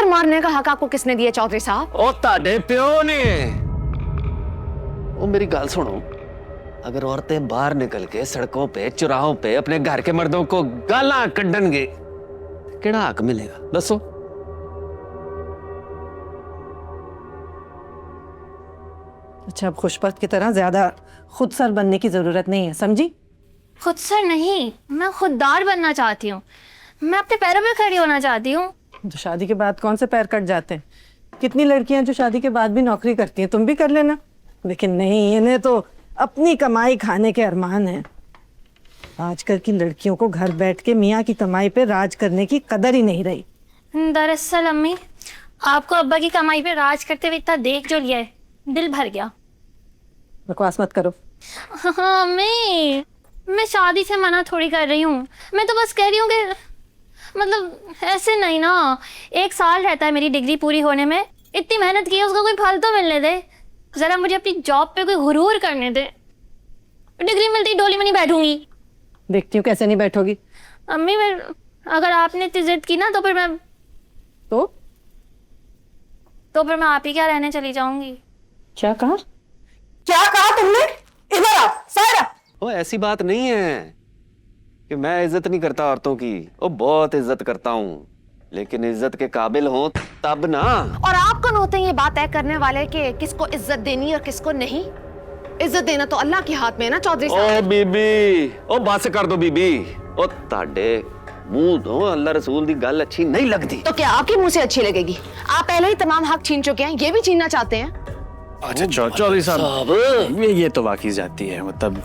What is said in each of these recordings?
और मारने का हक आपको किसने दिया चौधरी साहब? ओ ताडे प्यो ने। ओ मेरी गल सुनो, अगर औरतें बाहर निकल के सड़कों पे चौराहों पे अपने घर के मर्दों को गालां कड्डणगे, केड़ा हक मिलेगा दसो? अच्छा, अब खुशबख्त की तरह ज्यादा खुद सर बनने की जरूरत नहीं है, समझी? खुद सर नहीं, मैं खुददार बनना चाहती हूँ। मैं अपने पैरों पे खड़ी होना चाहती हूँ। तो शादी के बाद कौन से पैर कट जाते हैं? कितनी लड़कियां जो शादी के बाद भी नौकरी करती हैं, तुम भी कर लेना। लेकिन नहीं, इन्हें तो अपनी कमाई खाने के अरमान है। आजकल की लड़कियों को घर बैठ के मियाँ की कमाई पे राज करने की कदर ही नहीं रही। दरअसल अम्मी, आपको अब्बा की कमाई पे राज करते हुए इतना देख जो लिया है, दिल भर गया। बकवास मत करो। हाँ अम्मी, मैं शादी से मना थोड़ी कर रही हूँ। मैं तो बस कह रही हूँ कि मतलब ऐसे नहीं ना, 1 साल रहता है मेरी डिग्री पूरी होने में। इतनी मेहनत की है, उसका कोई फल तो मिलने दे। जरा मुझे अपनी जॉब पे कोई गुरूर करने दे। डिग्री मिलती डोली में नहीं बैठूंगी। देखती हूँ कैसे नहीं बैठोगी। अम्मी, मैं अगर आपने इतनी जिद की ना तो फिर मैं आप ही क्या रहने चली जाऊंगी। क्या कहा? क्या कहा तुमने? इधर आ सायरा। ओ ऐसी बात नहीं है कि मैं इज्जत नहीं करता औरतों की। ओ बहुत इज्जत करता हूँ, लेकिन इज्जत के काबिल हो तब ना। और आप कौन होते हैं ये बात तय करने वाले कि किसको इज्जत देनी और किसको नहीं? इज्जत देना तो अल्लाह के हाथ में है ना चौधरी साहब। ओ बीबी, ओ बस कर दो बीबी। ओ ताडे मुंह तो अल्लाह रसूल दी गल अच्छी नहीं लगती। तो क्या आपके मुंह से अच्छी लगेगी? आप पहले ही तमाम हक छीन चुके हैं, ये भी छीनना चाहते हैं। अच्छा चौधरी साहब, ये तो वाकई जाती है। मतलब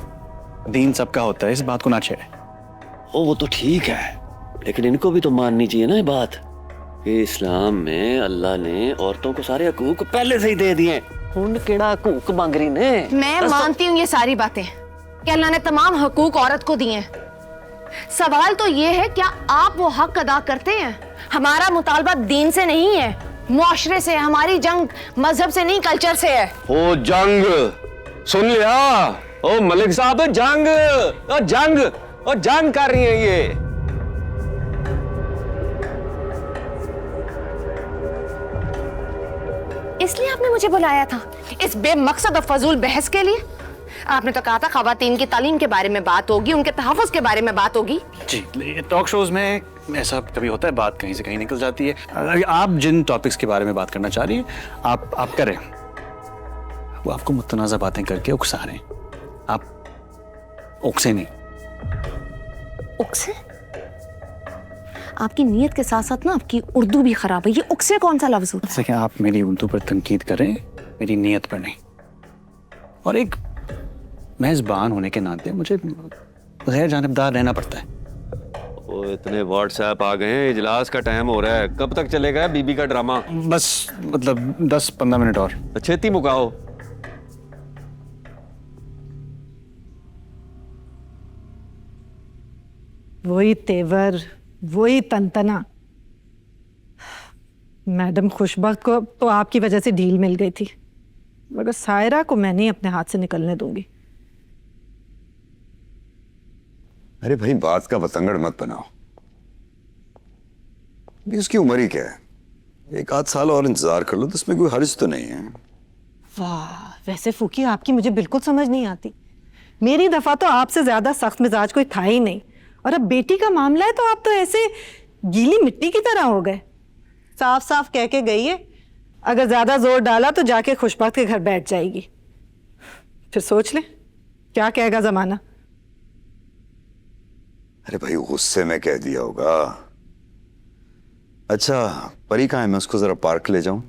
दीन सबका होता है, इस बात को ना छेड़े। ओ वो तो ठीक है, लेकिन इनको भी तो माननी चाहिए ना ये बात कि इस्लाम में अल्लाह ने औरतों को सारे हकूक पहले से ही दे दिए। हुन केड़ा हकूक मांग रही ने? मैं मानती हूँ ये सारी बातें कि अल्लाह ने तमाम हकूक औरत को दिए हैं। सवाल तो ये है, क्या आप वो हक अदा करते हैं? हमारा मुतालबा दीन से नहीं है, मुआशरे से। हमारी जंग मजहब से नहीं, कल्चर से है। ओ जंग सुन लिया? ओ मलिक साहब, जंग ओ जंग ओ जंग कर रही है ये। इसलिए आपने मुझे बुलाया था, इस बेमकसद और फजूल बहस के लिए? आपने तो कहा था खवातीन की तालीम के बारे में बात होगी, उनके तहफ़्फ़ुज़ के बारे में बात होगी। जी, टॉक शोज में ऐसा कभी होता है, बात कहीं से कहीं निकल जाती है। अगर आप जिन टॉपिक्स के बारे में बात करना चाह रही हैं, आप करें। वो आपको मुतनाज़ा बातें करके उकसा रहे हैं, आप उकसे नहीं। उकसे? आपकी नीयत के साथ साथ ना आपकी उर्दू भी खराब है। ये उकसे कौन सा लफ्ज होता है? जैसे कि आप मेरी उर्दू पर तनकीद करें, मेरी नीयत पर नहीं। और एक मेजबान होने के नाते मुझे गैर जानिबदार रहना पड़ता है। ओ इतने व्हाट्सएप आ गए हैं, इजलास का टाइम हो रहा है। कब तक चलेगा बीबी का ड्रामा? बस मतलब 10-15 मिनट और। छेती मुकाओ। वही तेवर, वही तनतना। मैडम खुशबख्त को तो आपकी वजह से डील मिल गई थी, मगर सायरा को मैं नहीं अपने हाथ से निकलने दूंगी। अरे भाई, बात का बतंगड़ मत बनाओ। भी उसकी उम्र ही क्या है? 1 आध साल और इंतजार कर लो तो इसमें कोई हर्ज तो नहीं है। वाह, वैसे फूकी आपकी मुझे बिल्कुल समझ नहीं आती। मेरी दफा तो आपसे ज्यादा सख्त मिजाज कोई था ही नहीं, और अब बेटी का मामला है तो आप तो ऐसे गीली मिट्टी की तरह हो गए। साफ साफ कह के गई है, अगर ज्यादा जोर डाला तो जाके खुशबख्त के घर बैठ जाएगी। फिर सोच ले क्या कहेगा जमाना। अरे भाई, गुस्से में कह दिया होगा। अच्छा, परी कहाँ है? मैं उसको जरा पार्क ले जाऊं।